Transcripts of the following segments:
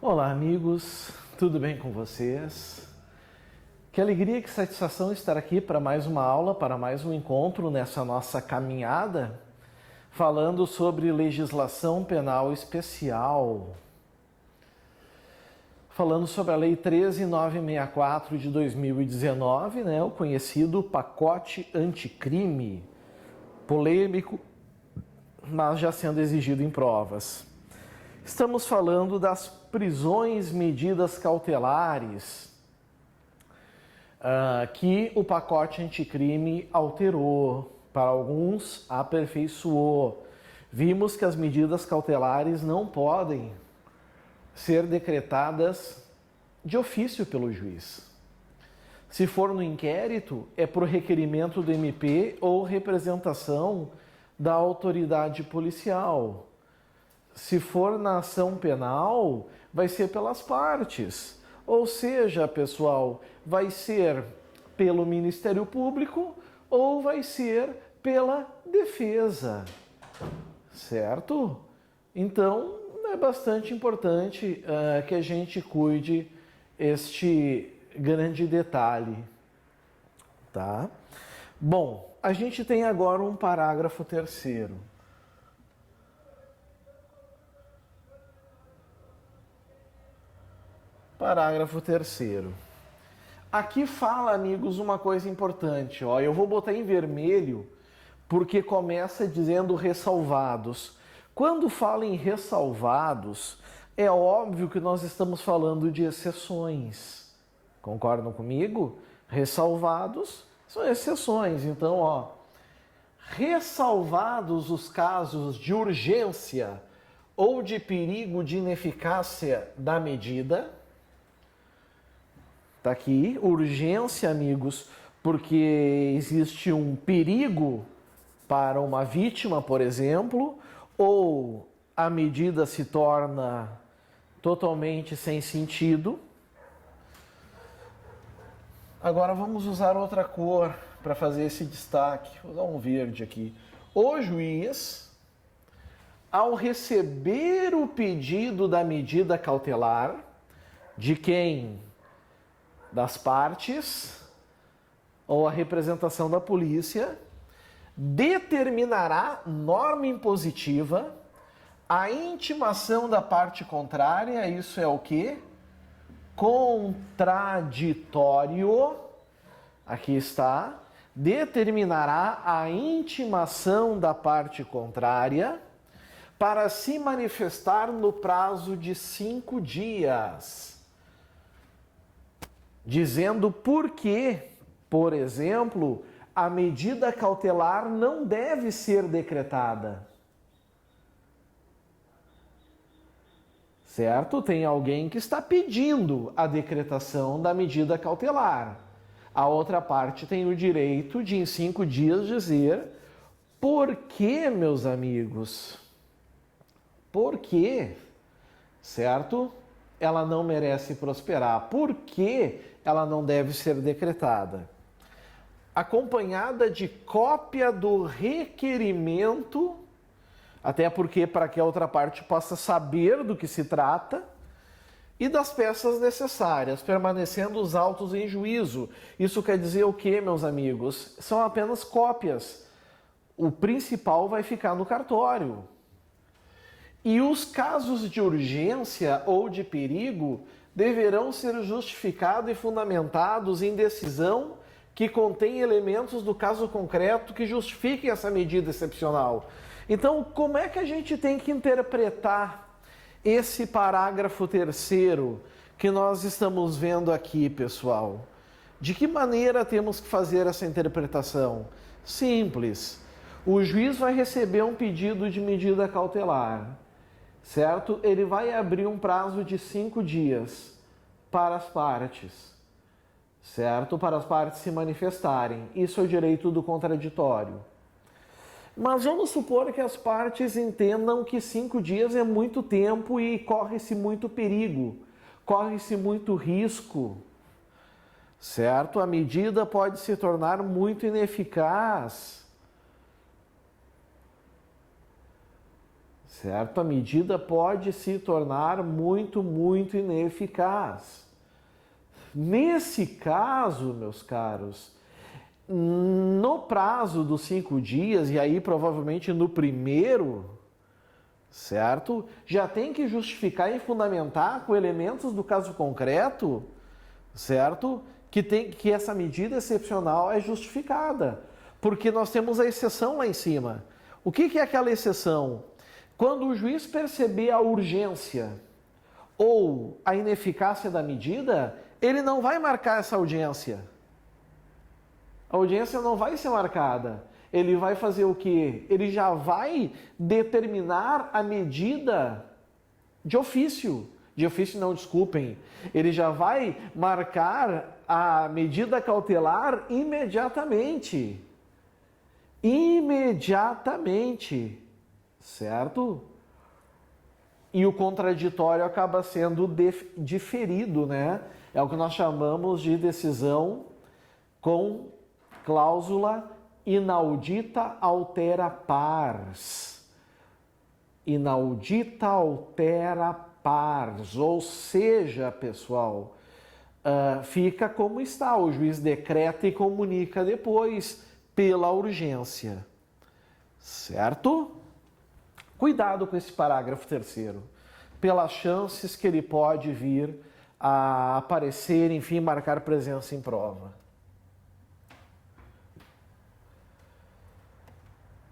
Olá, amigos, tudo bem com vocês? Que alegria, que satisfação estar aqui para mais uma aula, para mais um encontro nessa nossa caminhada, falando sobre legislação penal especial. Falando sobre a Lei 13.964 de 2019, o conhecido pacote anticrime, polêmico, mas já sendo exigido em provas. Estamos falando das prisões medidas cautelares que o pacote anticrime alterou, para alguns aperfeiçoou. Vimos que as medidas cautelares não podem ser decretadas de ofício pelo juiz. Se for no inquérito, é por requerimento do MP ou representação da autoridade policial. Se for na ação penal, vai ser pelas partes. Ou seja, pessoal, vai ser pelo Ministério Público ou vai ser pela defesa, certo? Então, é bastante importante que a gente cuide este grande detalhe, tá? Bom, a gente tem agora um parágrafo terceiro. Parágrafo terceiro. Aqui fala, amigos, uma coisa importante. Eu vou botar em vermelho porque começa dizendo ressalvados. Quando fala em ressalvados, é óbvio que nós estamos falando de exceções. Concordam comigo? Ressalvados são exceções. Então, ressalvados os casos de urgência ou de perigo de ineficácia da medida. Está aqui, urgência, amigos, porque existe um perigo para uma vítima, por exemplo, ou a medida se torna totalmente sem sentido. Agora vamos usar outra cor para fazer esse destaque. Vou usar um verde aqui. O juiz, ao receber o pedido da medida cautelar, de quem? Das partes, ou a representação da polícia, determinará norma impositiva, a intimação da parte contrária, isso é o quê? Contraditório, aqui está, determinará a intimação da parte contrária para se manifestar no prazo de 5 dias. Dizendo por que, por exemplo, a medida cautelar não deve ser decretada. Certo? Tem alguém que está pedindo a decretação da medida cautelar. A outra parte tem o direito de, em 5 dias, dizer por que, meus amigos? Por que? Certo? Ela não merece prosperar. Por que ela não deve ser decretada? Acompanhada de cópia do requerimento, até porque para que a outra parte possa saber do que se trata, e das peças necessárias, permanecendo os autos em juízo. Isso quer dizer o quê, meus amigos? São apenas cópias. O principal vai ficar no cartório. E os casos de urgência ou de perigo deverão ser justificados e fundamentados em decisão que contém elementos do caso concreto que justifiquem essa medida excepcional. Então, como é que a gente tem que interpretar esse parágrafo terceiro que nós estamos vendo aqui, pessoal? De que maneira temos que fazer essa interpretação? Simples. O juiz vai receber um pedido de medida cautelar. Certo? Ele vai abrir um prazo de 5 dias para as partes, certo? Para as partes se manifestarem. Isso é o direito do contraditório. Mas vamos supor que as partes entendam que 5 dias é muito tempo e corre-se muito perigo, corre-se muito risco, certo? A medida pode se tornar muito ineficaz. certo? A medida pode se tornar muito, muito ineficaz. Nesse caso, meus caros, no prazo dos 5 dias, e aí provavelmente no primeiro, certo? Já tem que justificar e fundamentar com elementos do caso concreto, certo? Que essa medida excepcional é justificada, porque nós temos a exceção lá em cima. O que é aquela exceção? Quando o juiz perceber a urgência ou a ineficácia da medida, ele não vai marcar essa audiência. A audiência não vai ser marcada. Ele vai fazer o quê? Ele já vai determinar a medida de ofício. De ofício não, desculpem. Ele já vai marcar a medida cautelar imediatamente. Imediatamente. Certo? E o contraditório acaba sendo diferido, né? É o que nós chamamos de decisão com cláusula inaudita altera pars. Inaudita altera pars. Ou seja, pessoal, fica como está. O juiz decreta e comunica depois pela urgência. Certo? Cuidado com esse parágrafo terceiro, pelas chances que ele pode vir a aparecer, enfim, marcar presença em prova.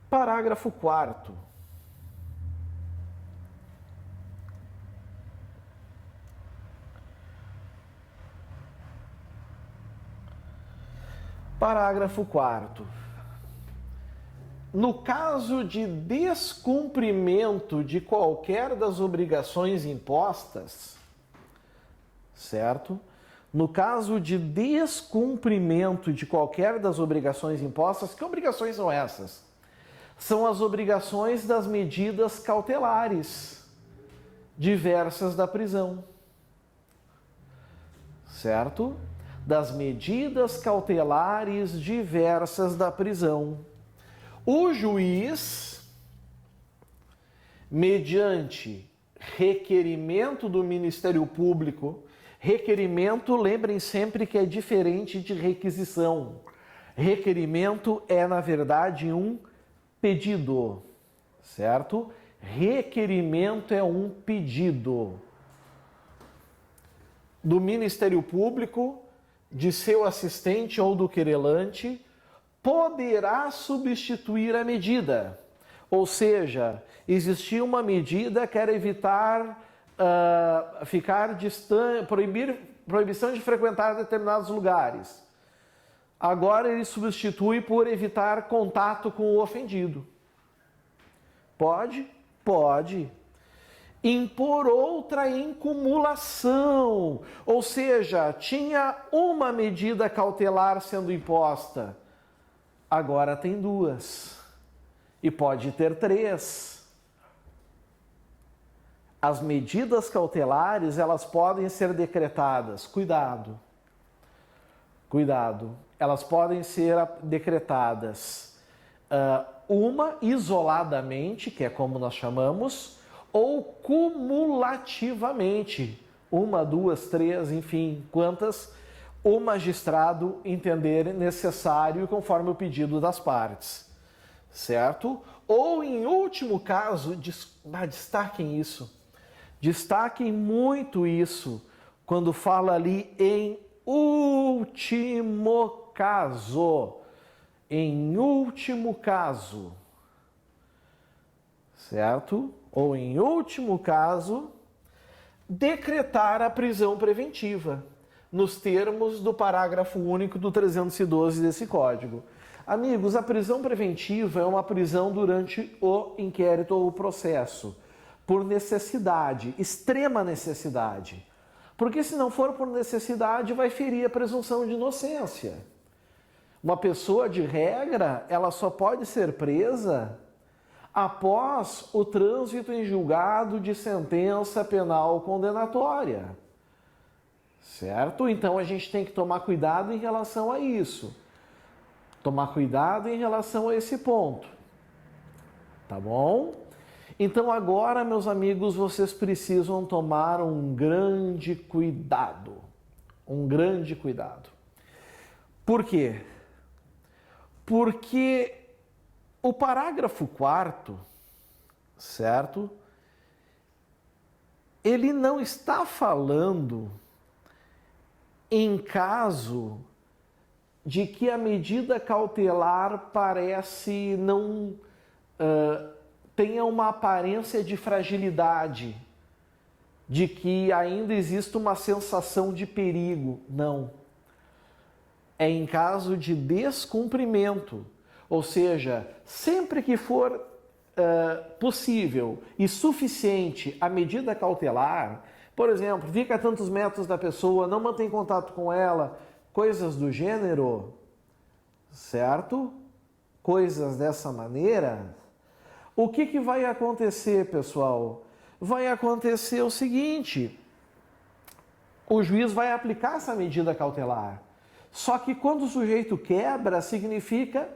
Parágrafo 4º. Parágrafo 4º. No caso de descumprimento de qualquer das obrigações impostas, certo? No caso de descumprimento de qualquer das obrigações impostas, que obrigações são essas? São as obrigações das medidas cautelares diversas da prisão, certo? Das medidas cautelares diversas da prisão. O juiz, mediante requerimento do Ministério Público, requerimento, lembrem sempre que é diferente de requisição. Requerimento é, na verdade, um pedido, certo? Requerimento é um pedido do Ministério Público, de seu assistente ou do querelante, poderá substituir a medida. Ou seja, existia uma medida que era evitar ficar distante, proibição de frequentar determinados lugares. Agora ele substitui por evitar contato com o ofendido. Pode? Pode. Impor outra em cumulação, ou seja, tinha uma medida cautelar sendo imposta, agora tem duas e pode ter três. As medidas cautelares, elas podem ser decretadas, cuidado, elas podem ser decretadas uma isoladamente, que é como nós chamamos, ou cumulativamente, uma, duas, três, enfim, quantas o magistrado entender necessário conforme o pedido das partes, certo? Ou em último caso, destaquem isso, destaquem muito isso, quando fala ali em último caso, certo? Ou em último caso, decretar a prisão preventiva, nos termos do parágrafo único do 312 desse Código. Amigos, a prisão preventiva é uma prisão durante o inquérito ou o processo, por necessidade, extrema necessidade. Porque se não for por necessidade, vai ferir a presunção de inocência. Uma pessoa, de regra, ela só pode ser presa após o trânsito em julgado de sentença penal condenatória. Certo? Então a gente tem que tomar cuidado em relação a isso. Tomar cuidado em relação a esse ponto. Tá bom? Então agora, meus amigos, vocês precisam tomar um grande cuidado. Um grande cuidado. Por quê? Porque o parágrafo 4º, certo? Ele não está falando em caso de que a medida cautelar parece não tenha uma aparência de fragilidade, de que ainda existe uma sensação de perigo. Não. É em caso de descumprimento, ou seja, sempre que for possível e suficiente a medida cautelar, por exemplo, fica a tantos metros da pessoa, não mantém contato com ela, coisas do gênero, certo? Coisas dessa maneira. O que vai acontecer, pessoal? Vai acontecer o seguinte: o juiz vai aplicar essa medida cautelar. Só que quando o sujeito quebra, significa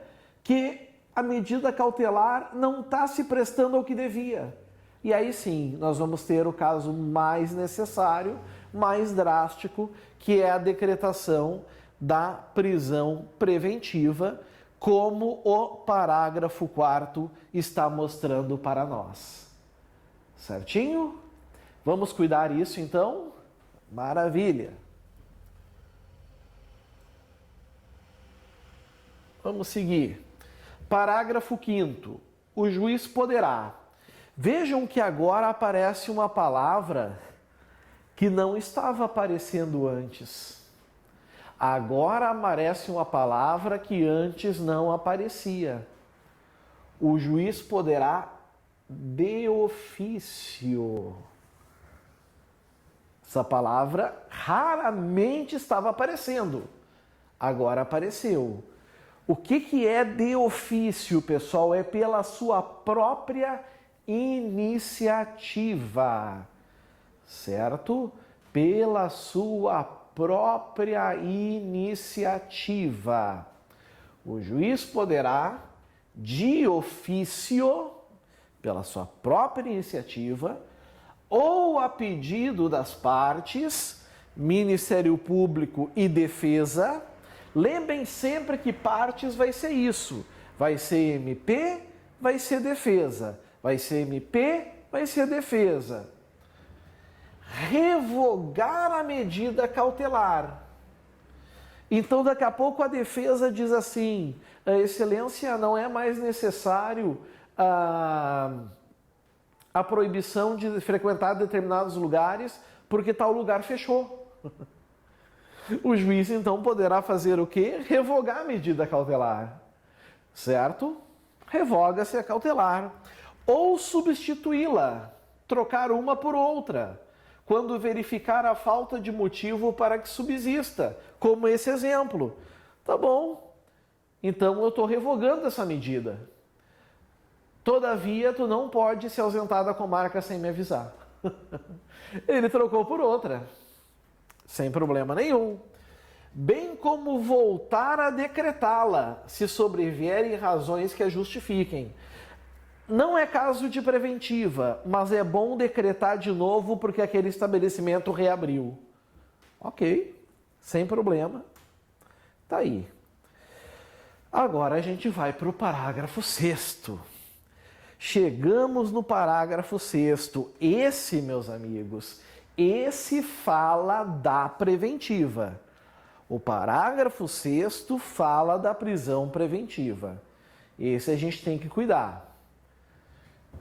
que a medida cautelar não está se prestando ao que devia. E aí sim, nós vamos ter o caso mais necessário, mais drástico, que é a decretação da prisão preventiva, como o parágrafo 4º está mostrando para nós. Certinho? Vamos cuidar isso então? Maravilha! Vamos seguir. Parágrafo 5º. O juiz poderá. Vejam que agora aparece uma palavra que não estava aparecendo antes. Agora aparece uma palavra que antes não aparecia. O juiz poderá de ofício. Essa palavra raramente estava aparecendo. Agora apareceu. O que é de ofício, pessoal? É pela sua própria iniciativa, certo? Pela sua própria iniciativa. O juiz poderá, de ofício, pela sua própria iniciativa, ou a pedido das partes, Ministério Público e Defesa. Lembrem sempre que partes vai ser isso. Vai ser MP, vai ser defesa. Vai ser MP, vai ser defesa. Revogar a medida cautelar. Então, daqui a pouco a defesa diz assim: Excelência, não é mais necessário a proibição de frequentar determinados lugares porque tal lugar fechou. O juiz, então, poderá fazer o quê? Revogar a medida cautelar, certo? Revoga-se a cautelar. Ou substituí-la, trocar uma por outra, quando verificar a falta de motivo para que subsista, como esse exemplo. Tá bom, então eu estou revogando essa medida. Todavia, tu não pode se ausentar da comarca sem me avisar. Ele trocou por outra. Sem problema nenhum. Bem como voltar a decretá-la, se sobrevierem razões que a justifiquem. Não é caso de preventiva, mas é bom decretar de novo porque aquele estabelecimento reabriu. Ok, sem problema. Tá aí. Agora a gente vai para o parágrafo 6º. Chegamos no parágrafo 6º. Esse, meus amigos, esse fala da preventiva. O parágrafo 6º fala da prisão preventiva. Esse a gente tem que cuidar.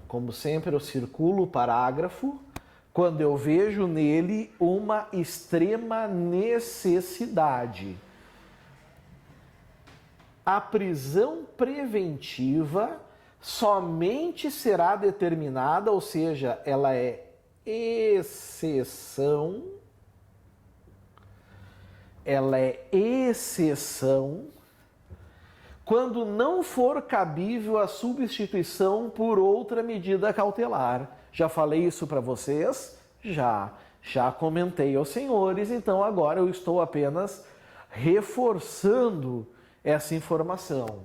Como sempre, eu circulo o parágrafo quando eu vejo nele uma extrema necessidade. A prisão preventiva somente será determinada, ou seja, ela é exceção, quando não for cabível a substituição por outra medida cautelar. Já falei isso para vocês? Já comentei aos senhores, então agora eu estou apenas reforçando essa informação.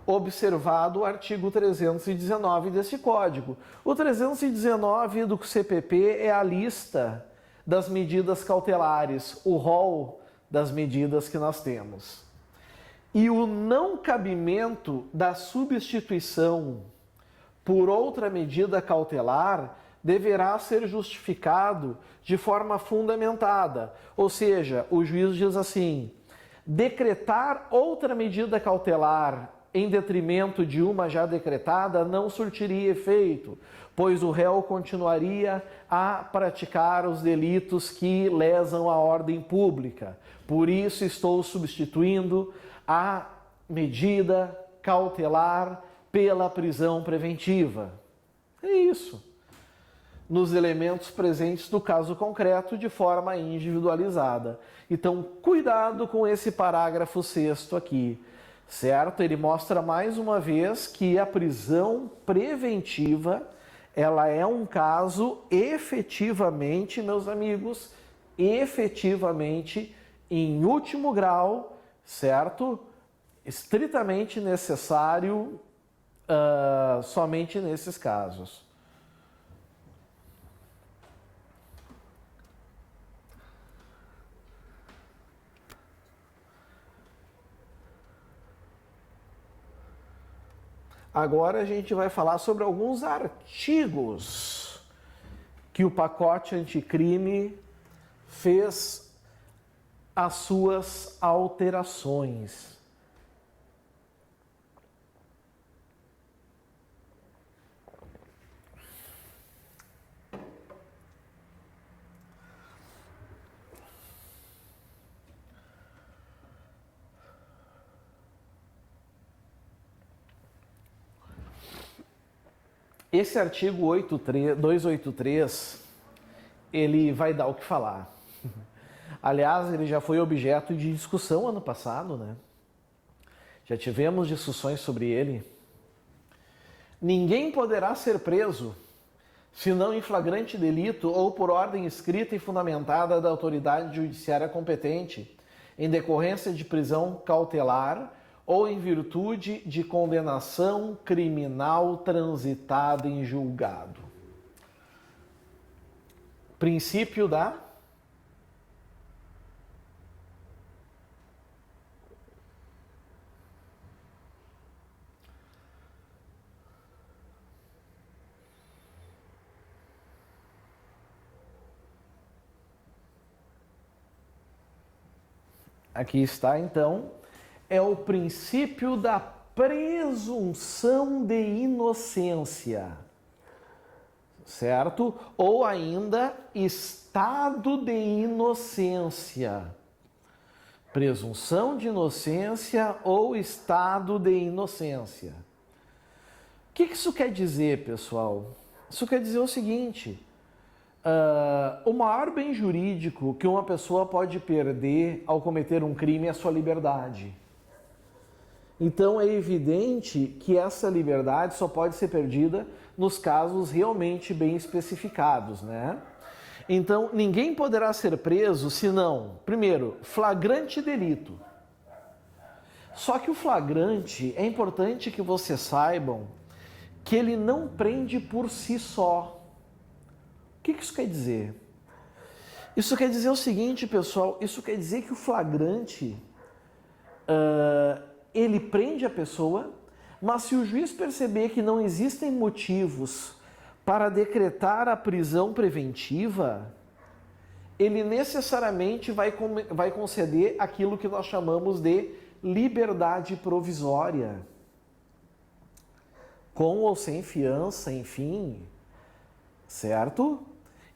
observado o artigo 319 desse Código. O 319 do CPP é a lista das medidas cautelares, o rol das medidas que nós temos. E o não cabimento da substituição por outra medida cautelar deverá ser justificado de forma fundamentada. Ou seja, o juiz diz assim: decretar outra medida cautelar em detrimento de uma já decretada não surtiria efeito, pois o réu continuaria a praticar os delitos que lesam a ordem pública. Por isso estou substituindo a medida cautelar pela prisão preventiva. É isso. Nos elementos presentes do caso concreto de forma individualizada. Então, cuidado com esse parágrafo 6º aqui, certo? Ele mostra mais uma vez que a prisão preventiva, ela é um caso efetivamente, meus amigos, efetivamente em último grau, certo? Estritamente necessário somente nesses casos. Agora a gente vai falar sobre alguns artigos que o pacote anticrime fez as suas alterações. Esse artigo 283, ele vai dar o que falar. Aliás, ele já foi objeto de discussão ano passado, né? Já tivemos discussões sobre ele. Ninguém poderá ser preso, senão em flagrante delito ou por ordem escrita e fundamentada da autoridade judiciária competente, em decorrência de prisão cautelar ou em virtude de condenação criminal transitada em julgado. Princípio da aqui está então, é o princípio da presunção de inocência, certo? Ou ainda estado de inocência. Presunção de inocência ou estado de inocência. O que isso quer dizer, pessoal? Isso quer dizer o seguinte: o maior bem jurídico que uma pessoa pode perder ao cometer um crime é a sua liberdade. Então é evidente que essa liberdade só pode ser perdida nos casos realmente bem especificados, né? Então ninguém poderá ser preso senão, primeiro, flagrante delito. Só que o flagrante, é importante que vocês saibam que ele não prende por si só. O que isso quer dizer? Isso quer dizer o seguinte, pessoal, isso quer dizer que o flagrante, ele prende a pessoa, mas se o juiz perceber que não existem motivos para decretar a prisão preventiva, ele necessariamente vai conceder aquilo que nós chamamos de liberdade provisória, com ou sem fiança, enfim, certo?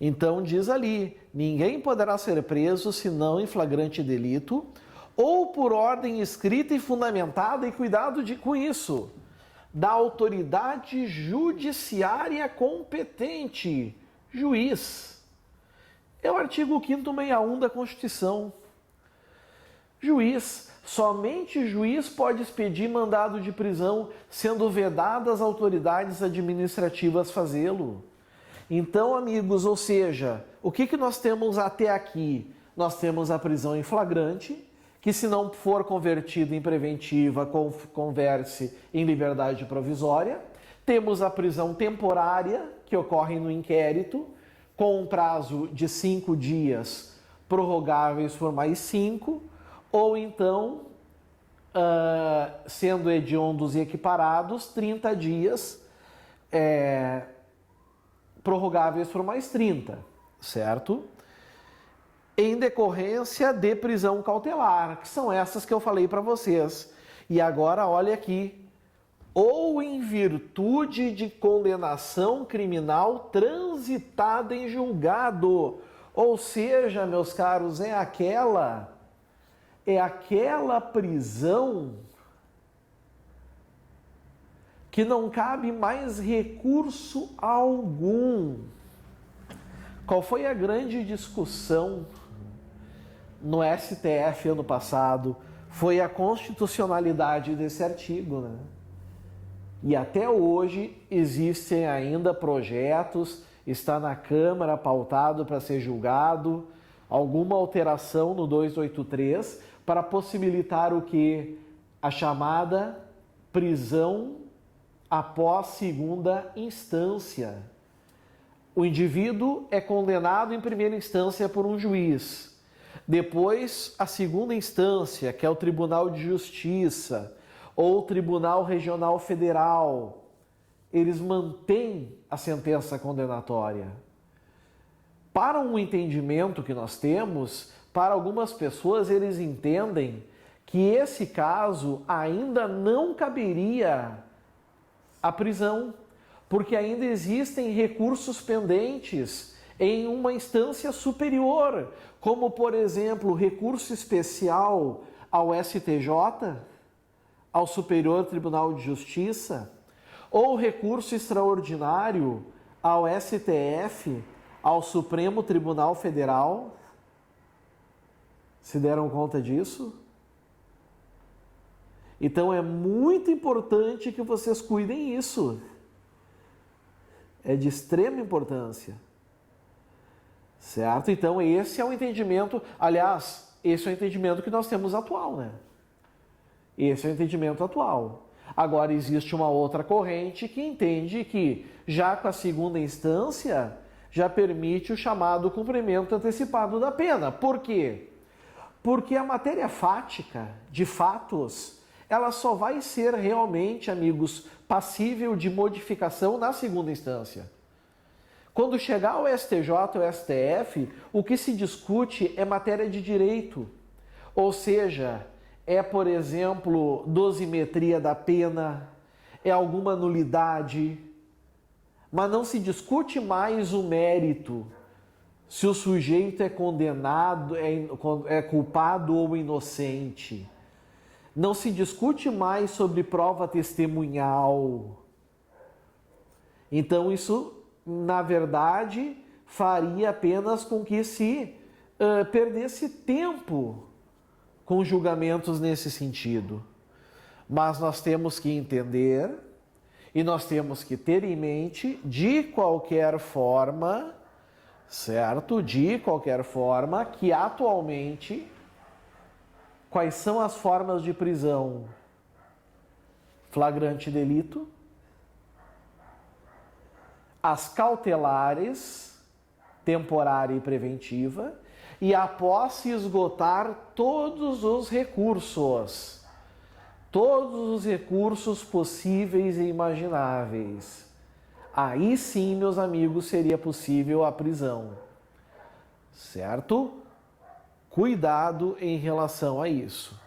Então diz ali, ninguém poderá ser preso senão em flagrante delito ou por ordem escrita e fundamentada, e cuidado com isso, da autoridade judiciária competente, juiz. É o artigo 5º61 da Constituição. Juiz, somente juiz pode expedir mandado de prisão, sendo vedadas as autoridades administrativas fazê-lo. Então, amigos, ou seja, o que nós temos até aqui? Nós temos a prisão em flagrante, que se não for convertido em preventiva, converte-se em liberdade provisória. Temos a prisão temporária, que ocorre no inquérito, com um prazo de 5 dias, prorrogáveis por mais 5, ou então, sendo hediondos e equiparados, 30 dias, prorrogáveis por mais 30, certo? Em decorrência de prisão cautelar, que são essas que eu falei para vocês. E agora, olha aqui. Ou em virtude de condenação criminal transitada em julgado. Ou seja, meus caros, é aquela prisão que não cabe mais recurso algum. Qual foi a grande discussão no STF ano passado? Foi a constitucionalidade desse artigo, né? E até hoje existem ainda projetos, está na Câmara pautado para ser julgado, alguma alteração no 283 para possibilitar o que? A chamada prisão após segunda instância. O indivíduo é condenado em primeira instância por um juiz. Depois, a segunda instância, que é o Tribunal de Justiça ou o Tribunal Regional Federal, eles mantêm a sentença condenatória. Para um entendimento que nós temos, para algumas pessoas, eles entendem que esse caso ainda não caberia à prisão, porque ainda existem recursos pendentes em uma instância superior, como, por exemplo, recurso especial ao STJ, ao Superior Tribunal de Justiça, ou recurso extraordinário ao STF, ao Supremo Tribunal Federal. Se deram conta disso? Então é muito importante que vocês cuidem isso. É de extrema importância. Certo? Então esse é o entendimento, aliás, esse é o entendimento que nós temos atual, né? Esse é o entendimento atual. Agora existe uma outra corrente que entende que já com a segunda instância já permite o chamado cumprimento antecipado da pena. Por quê? Porque a matéria fática de fatos, ela só vai ser realmente, amigos, passível de modificação na segunda instância. Quando chegar ao STJ ou STF, o que se discute é matéria de direito. Ou seja, é, por exemplo, dosimetria da pena, é alguma nulidade, mas não se discute mais o mérito, se o sujeito é condenado, é culpado ou inocente. Não se discute mais sobre prova testemunhal. Então isso, na verdade, faria apenas com que se perdesse tempo com julgamentos nesse sentido. Mas nós temos que entender e nós temos que ter em mente, de qualquer forma, certo? De qualquer forma, que atualmente, quais são as formas de prisão? Flagrante delito, as cautelares, temporária e preventiva, e após se esgotar todos os recursos possíveis e imagináveis, aí sim, meus amigos, seria possível a prisão, certo? Cuidado em relação a isso.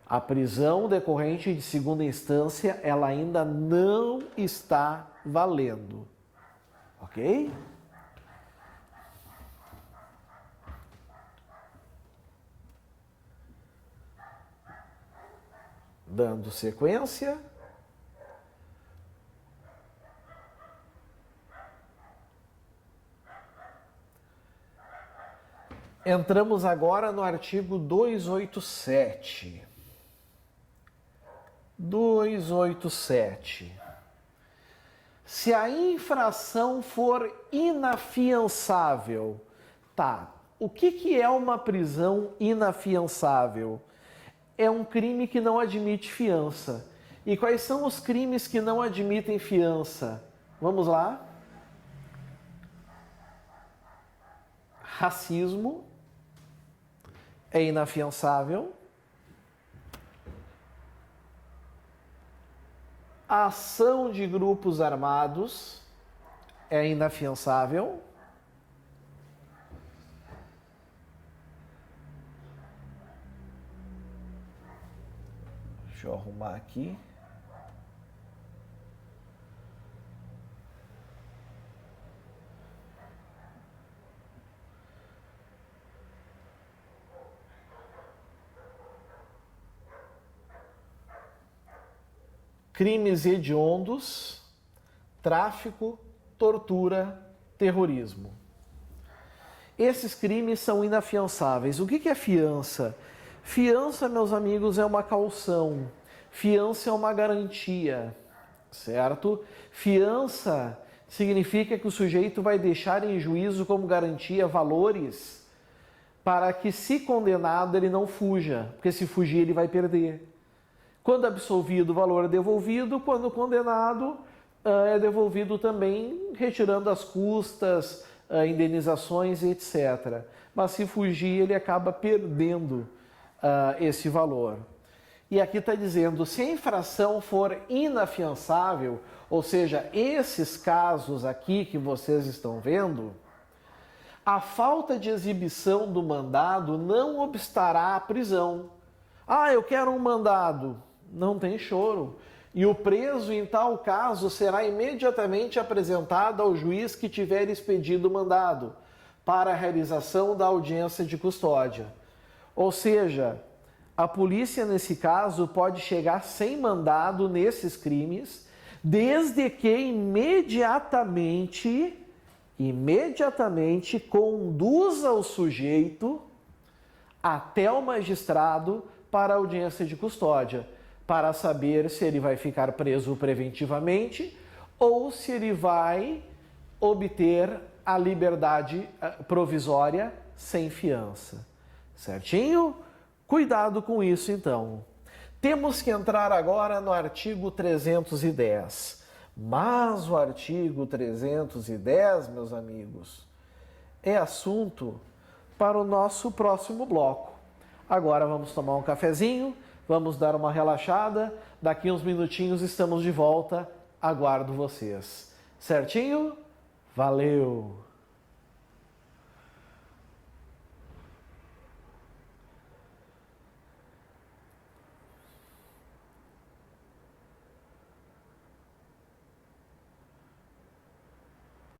A prisão decorrente de segunda instância, ela ainda não está valendo, ok? Dando sequência. Entramos agora no artigo 287. 287. Se a infração for inafiançável, tá. o que é uma prisão inafiançável? É um crime que não admite fiança. E quais são os crimes que não admitem fiança? Vamos lá? Racismo é inafiançável. A ação de grupos armados é inafiançável. Deixa eu arrumar aqui. Crimes hediondos, tráfico, tortura, terrorismo. Esses crimes são inafiançáveis. O que é fiança? Fiança, meus amigos, é uma caução. Fiança é uma garantia, certo? Fiança significa que o sujeito vai deixar em juízo como garantia valores para que, se condenado, ele não fuja, porque se fugir ele vai perder. Quando absolvido, o valor é devolvido. Quando condenado, é devolvido também, retirando as custas, indenizações, etc. Mas se fugir, ele acaba perdendo esse valor. E aqui está dizendo, se a infração for inafiançável, ou seja, esses casos aqui que vocês estão vendo, a falta de exibição do mandado não obstará a prisão. Ah, eu quero um mandado. Não tem choro. E o preso, em tal caso, será imediatamente apresentado ao juiz que tiver expedido o mandado para a realização da audiência de custódia. Ou seja, a polícia, nesse caso, pode chegar sem mandado nesses crimes, desde que imediatamente conduza o sujeito até o magistrado para a audiência de custódia, para saber se ele vai ficar preso preventivamente ou se ele vai obter a liberdade provisória sem fiança. Certinho? Cuidado com isso, então. Temos que entrar agora no artigo 310. Mas o artigo 310, meus amigos, é assunto para o nosso próximo bloco. Agora vamos tomar um cafezinho, vamos dar uma relaxada. Daqui uns minutinhos estamos de volta. Aguardo vocês. Certinho? Valeu!